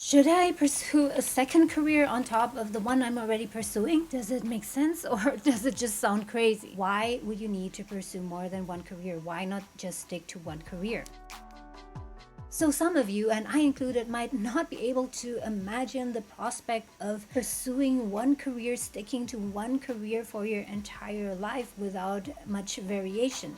Should I pursue a second career on top of the one I'm already pursuing? Does it make sense or does it just sound crazy? Why would you need to pursue more than one career? Why not just stick to one career? So some of you, and I included, might not be able to imagine the prospect of pursuing one career, sticking to one career for your entire life without much variation.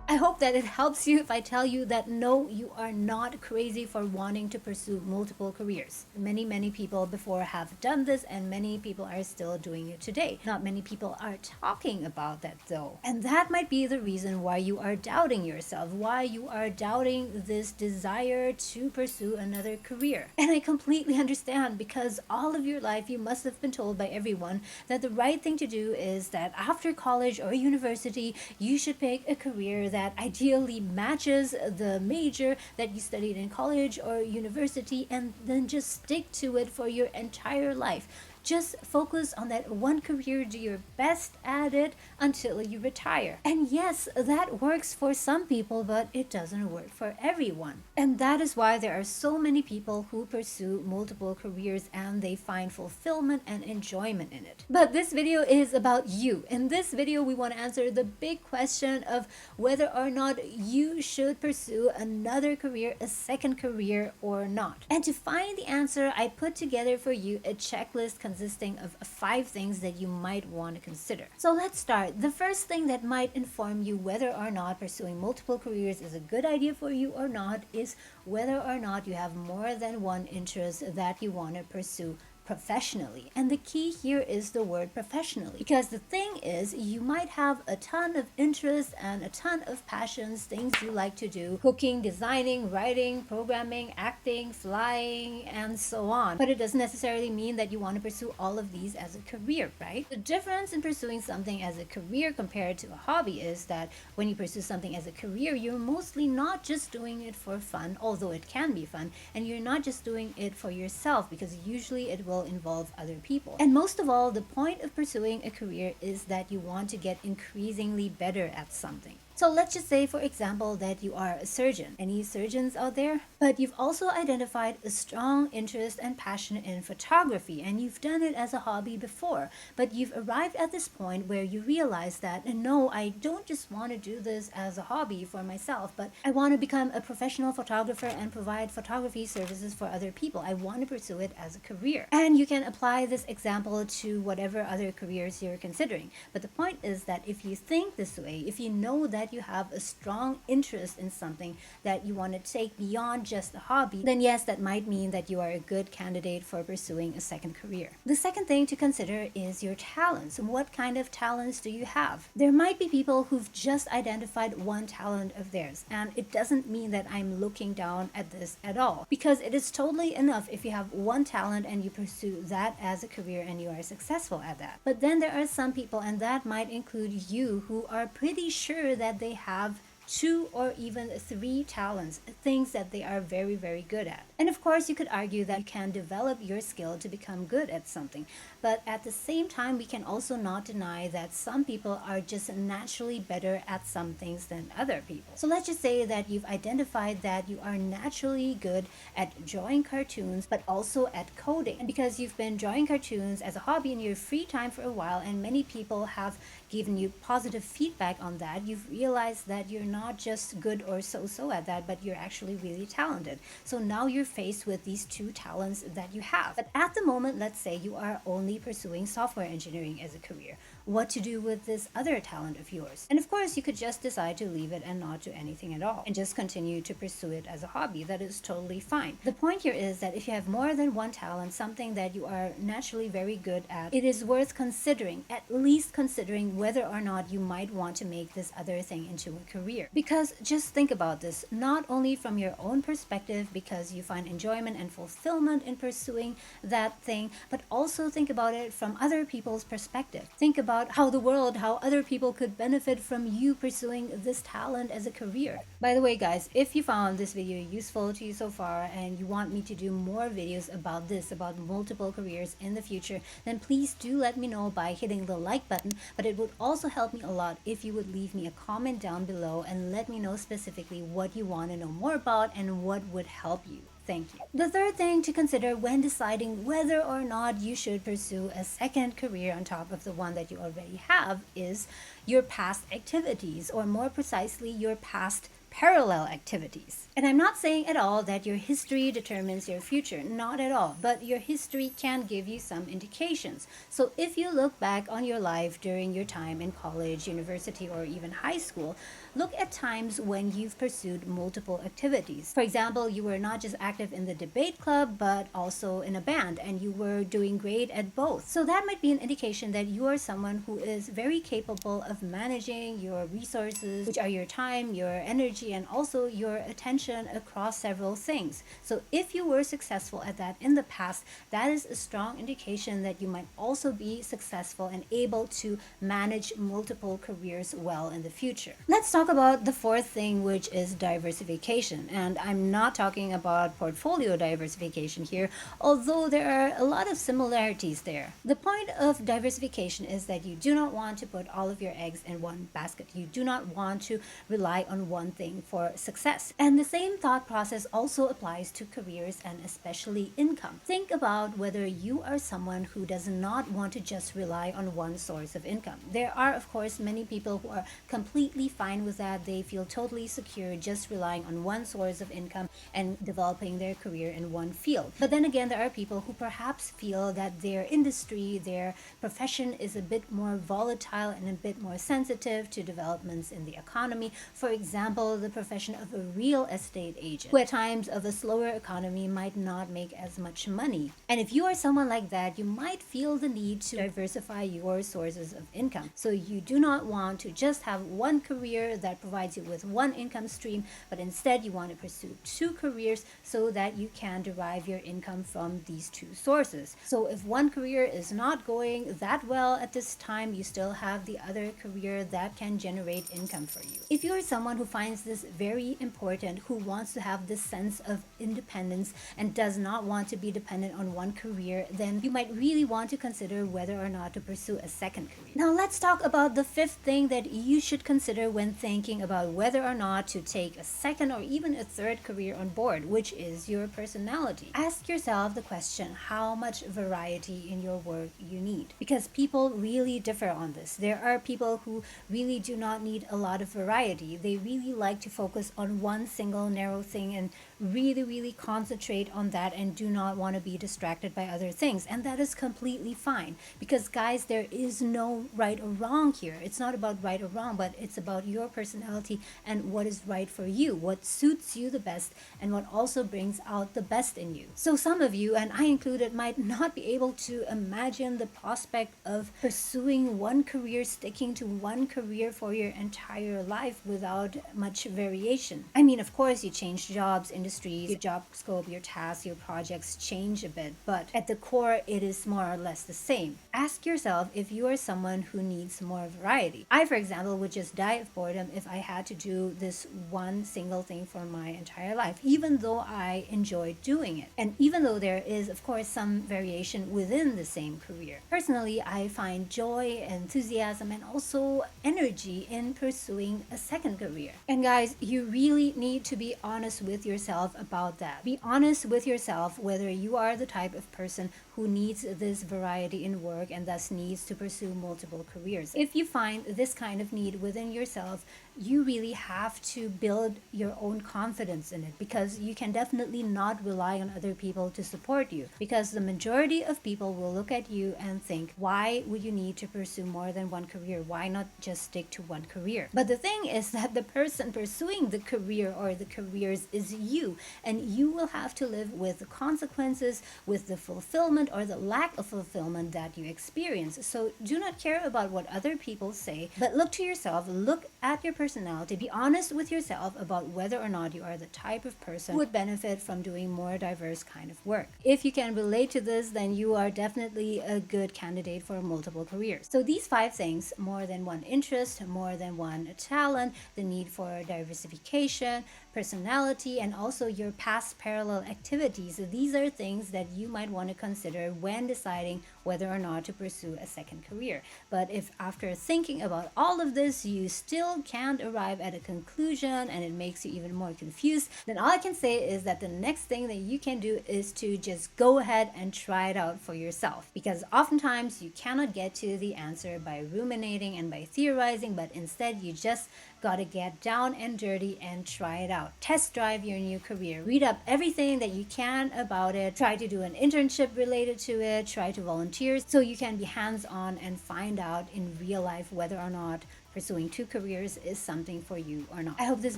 I hope that it helps you if I tell you that no, you are not crazy for wanting to pursue multiple careers. Many people before have done this, and many people are still doing it today. Not many people are talking about that though. And that might be the reason why you are doubting yourself, why you are doubting this desire to pursue another career. And I completely understand, because all of your life you must have been told by everyone that the right thing to do is that after college or university, you should pick a career that ideally matches the major that you studied in college or university, and then just stick to it for your entire life. Just focus on that one career, do your best at it until you retire. And yes, that works for some people, but it doesn't work for everyone. And that is why there are so many people who pursue multiple careers and they find fulfillment and enjoyment in it. But this video is about you. In this video, we want to answer the big question of whether or not you should pursue another career, a second career, or not. And to find the answer, I put together for you a checklist consisting of 5 things that you might want to consider. So let's start. The first thing that might inform you whether or not pursuing multiple careers is a good idea for you or not is whether or not you have more than one interest that you want to pursue professionally. And the key here is the word professionally, because the thing is, you might have a ton of interest and a ton of passions, things you like to do: cooking, designing, writing, programming, acting, flying, and so on. But it doesn't necessarily mean that you want to pursue all of these as a career, right? The difference in pursuing something as a career compared to a hobby is that when you pursue something as a career, you're mostly not just doing it for fun, although it can be fun, and you're not just doing it for yourself, because usually it will involve other people. And most of all, the point of pursuing a career is that you want to get increasingly better at something. So let's just say, for example, that you are a surgeon. Any surgeons out there? But you've also identified a strong interest and passion in photography, and you've done it as a hobby before. But you've arrived at this point where you realize that, no, I don't just want to do this as a hobby for myself, but I want to become a professional photographer and provide photography services for other people. I want to pursue it as a career. And you can apply this example to whatever other careers you're considering. But the point is that if you think this way, if you know that you have a strong interest in something that you want to take beyond just a hobby, then yes, that might mean that you are a good candidate for pursuing a second career. The second thing to consider is your talents. What kind of talents do you have? There might be people who've just identified one talent of theirs, and it doesn't mean that I'm looking down at this at all, because it is totally enough if you have one talent and you pursue that as a career and you are successful at that. But then there are some people, and that might include you, who are pretty sure that they have 2 or even 3 talents, things that they are very good at. And of course, you could argue that you can develop your skill to become good at something. But at the same time, we can also not deny that some people are just naturally better at some things than other people. So let's just say that you've identified that you are naturally good at drawing cartoons, but also at coding. And because you've been drawing cartoons as a hobby in your free time for a while, and many people have given you positive feedback on that, you've realized that you're not just good or so at that, but you're actually really talented. So now you're faced with these 2 talents that you have. But at the moment, let's say you are only pursuing software engineering as a career. What to do with this other talent of yours? And of course, you could just decide to leave it and not do anything at all and just continue to pursue it as a hobby. That is totally fine. The point here is that if you have more than one talent, something that you are naturally very good at, it is worth considering, at least considering whether or not you might want to make this other thing into a career. Because just think about this, not only from your own perspective, because you find enjoyment and fulfillment in pursuing that thing, but also think about it from other people's perspective. Think about how the world, how other people could benefit from you pursuing this talent as a career. By the way, guys, if you found this video useful to you so far and you want me to do more videos about this, about multiple careers in the future, then please do let me know by hitting the like button. But it would also help me a lot if you would leave me a comment down below and let me know specifically what you want to know more about and what would help you. Thank you. The third thing to consider when deciding whether or not you should pursue a second career on top of the one that you already have is your past activities, or more precisely, your past parallel activities. And I'm not saying at all that your history determines your future, not at all, but your history can give you some indications. So if you look back on your life during your time in college, university, or even high school, look at times when you've pursued multiple activities. For example, you were not just active in the debate club, but also in a band, and you were doing great at both. So that might be an indication that you are someone who is very capable of managing your resources, which are your time, your energy, and also your attention across several things. So if you were successful at that in the past, that is a strong indication that you might also be successful and able to manage multiple careers well in the future. Let's talk about the fourth thing, which is diversification. And I'm not talking about portfolio diversification here, although there are a lot of similarities there. The point of diversification is that you do not want to put all of your eggs in one basket. You do not want to rely on one thing for success. And the same thought process also applies to careers and especially income. Think about whether you are someone who does not want to just rely on one source of income. There are, of course, many people who are completely fine with that. They feel totally secure just relying on one source of income and developing their career in one field. But then again, there are people who perhaps feel that their industry, their profession is a bit more volatile and a bit more sensitive to developments in the economy. For example, the profession of a real estate agent, who at times of a slower economy might not make as much money. And if you are someone like that, you might feel the need to diversify your sources of income. So you do not want to just have one career that provides you with one income stream, but instead you want to pursue two careers so that you can derive your income from these two sources. So if one career is not going that well at this time, you still have the other career that can generate income for you. If you're someone who finds this very important, who wants to have this sense of independence and does not want to be dependent on one career, then you might really want to consider whether or not to pursue a second career. Now let's talk about the fifth thing that you should consider when thinking about whether or not to take a second or even a third career on board, which is your personality. Ask yourself the question, how much variety in your work you need, because people really differ on this. There are people who really do not need a lot of variety. They really like to focus on one single narrow thing and really concentrate on that and do not want to be distracted by other things. And that is completely fine, because guys, there is no right or wrong here. It's not about right or wrong, but it's about your personality and what is right for you, what suits you the best, and what also brings out the best in you. So some of you, and I included, might not be able to imagine the prospect of pursuing one career, sticking to one career for your entire life without much variation. I mean, of course, you change jobs, industries, your job scope, your tasks, your projects change a bit, but at the core, it is more or less the same. Ask yourself if you are someone who needs more variety. I, for example, would just die of boredom if I had to do this one single thing for my entire life, even though I enjoy doing it. And even though there is, of course, some variation within the same career. Personally, I find joy, enthusiasm, and also energy in pursuing a second career. And guys, you really need to be honest with yourself about that. Be honest with yourself whether you are the type of person who needs this variety in work and thus needs to pursue multiple careers. If you find this kind of need within yourself, you really have to build your own confidence in it, because you can definitely not rely on other people to support you, because the majority of people will look at you and think, why would you need to pursue more than one career? Why not just stick to one career? But the thing is that the person pursuing the career or the careers is you, and you will have to live with the consequences, with the fulfillment or the lack of fulfillment that you experience. So do not care about what other people say, but look to yourself, look at your personality, be honest with yourself about whether or not you are the type of person who would benefit from doing more diverse kind of work. If you can relate to this, then you are definitely a good candidate for multiple careers. So these 5 things, more than one interest, more than one talent, the need for diversification, personality, and also your past parallel activities. These are things that you might want to consider when deciding whether or not to pursue a second career. But if after thinking about all of this you still can't arrive at a conclusion and it makes you even more confused, then all I can say is that the next thing that you can do is to just go ahead and try it out for yourself, because oftentimes you cannot get to the answer by ruminating and by theorizing, but instead you just gotta get down and dirty and try it out. Test drive your new career. Read up everything that you can about it. Try to do an internship related to it. Try to volunteer so you can be hands-on and find out in real life whether or not pursuing two careers is something for you or not. I hope this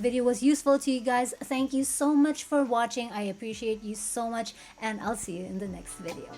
video was useful to you guys. Thank you so much for watching. I appreciate you so much, and I'll see you in the next video.